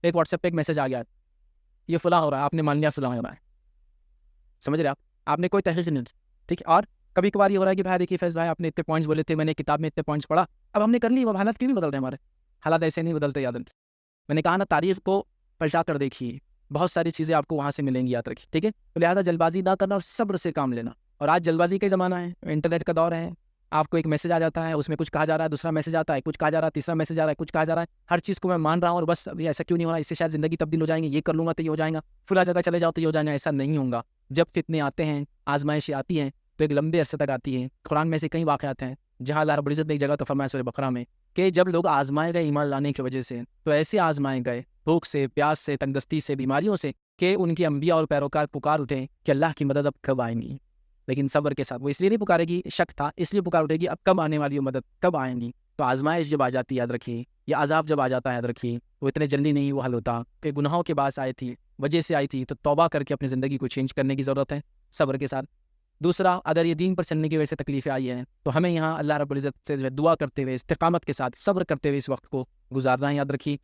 ایک what's app پہ ایک میسج آ گیا, یہ فلاں ہو رہا ہے, آپ نے مان لیا فلاں ہو رہا ہے, سمجھ رہے آپ نے کوئی تحقیق نہیں, ٹھیک ہے. اور کبھی کبھار یہ ہو رہا ہے کہ بھائی دیکھیے فیض بھائی آپ نے اتنے پوائنٹس بولے تھے, میں نے کتاب میں اتنے پوائنٹس پڑھا, اب ہم نے کر لی, وہ حالات کیوں نہیں بدل رہے ہمارے؟ حالات ایسے نہیں بدلتے, یاد رکھیے. میں نے کہا نا تاریخ کو پلٹا کر دیکھیے, بہت ساری چیزیں آپ کو وہاں سے ملیں گی, یاد رکھیے, ٹھیک ہے. تو لہٰذا جلد بازی نہ کرنا اور صبر سے کام لینا. اور آج جلد بازی کا زمانہ ہے, انٹرنیٹ کا دور ہے, آپ کو ایک میسج آ جاتا ہے, اس میں کچھ کہا جا رہا ہے, دوسرا میسج آتا ہے, کچھ کہا جا رہا ہے, تیسرا میسج آ رہا ہے, کچھ کہا جا رہا ہے, ہر چیز کو میں مان رہا ہوں اور بس ابھی ایسا کیوں نہیں ہو رہا, اس سے شاید زندگی تبدیل ہو جائیں گے, یہ کر لوں گا تو یہ ہو جائے گا, فلاں جگہ چلے جاؤ تو یہ ہو جائے گا. ایسا نہیں ہوگا. جب فتنے آتے ہیں, آزمائشیں آتی ہیں, تو ایک لمبے عرصے تک آتی ہیں. قرآن میں سے کئی واقعات ہیں جہاں اللہ رب العزت نے ایک جگہ تو فرمایا سورہ بقرہ میں کہ جب لوگ آزمائے گئے ایمان لانے کی وجہ سے, تو ایسے آزمائے گئے بھوک سے, پیاس سے, تنگدستی سے, بیماریوں سے, کہ ان کے انبیاء اور پیروکار پکار اٹھے کہ اللہ کی مدد اب کب آئیں گی. لیکن صبر کے ساتھ, وہ اس لیے نہیں پکارے گی, شک تھا, اس لیے پکار اٹھے گی اب کب آنے والی مدد, کب آئیں گی. تو آزمائش جب آ جاتی یاد رکھیے, یا عذاب جب آ جاتا ہے یاد رکھیے, وہ اتنے جلدی نہیں وہ حل ہوتا, کہ گناہوں کے باعث آئی تھی, وجہ سے آئی تھی, تو توبہ کر کے اپنی زندگی کو چینج کرنے کی ضرورت ہے صبر کے ساتھ. دوسرا, اگر یہ دین پر چلنے کی وجہ سے تکلیفیں آئی ہیں, تو ہمیں یہاں اللہ رب العزت سے دعا کرتے ہوئے, استقامت کے ساتھ صبر کرتے ہوئے اس وقت کو گزارنا ہے, یاد رکھیے.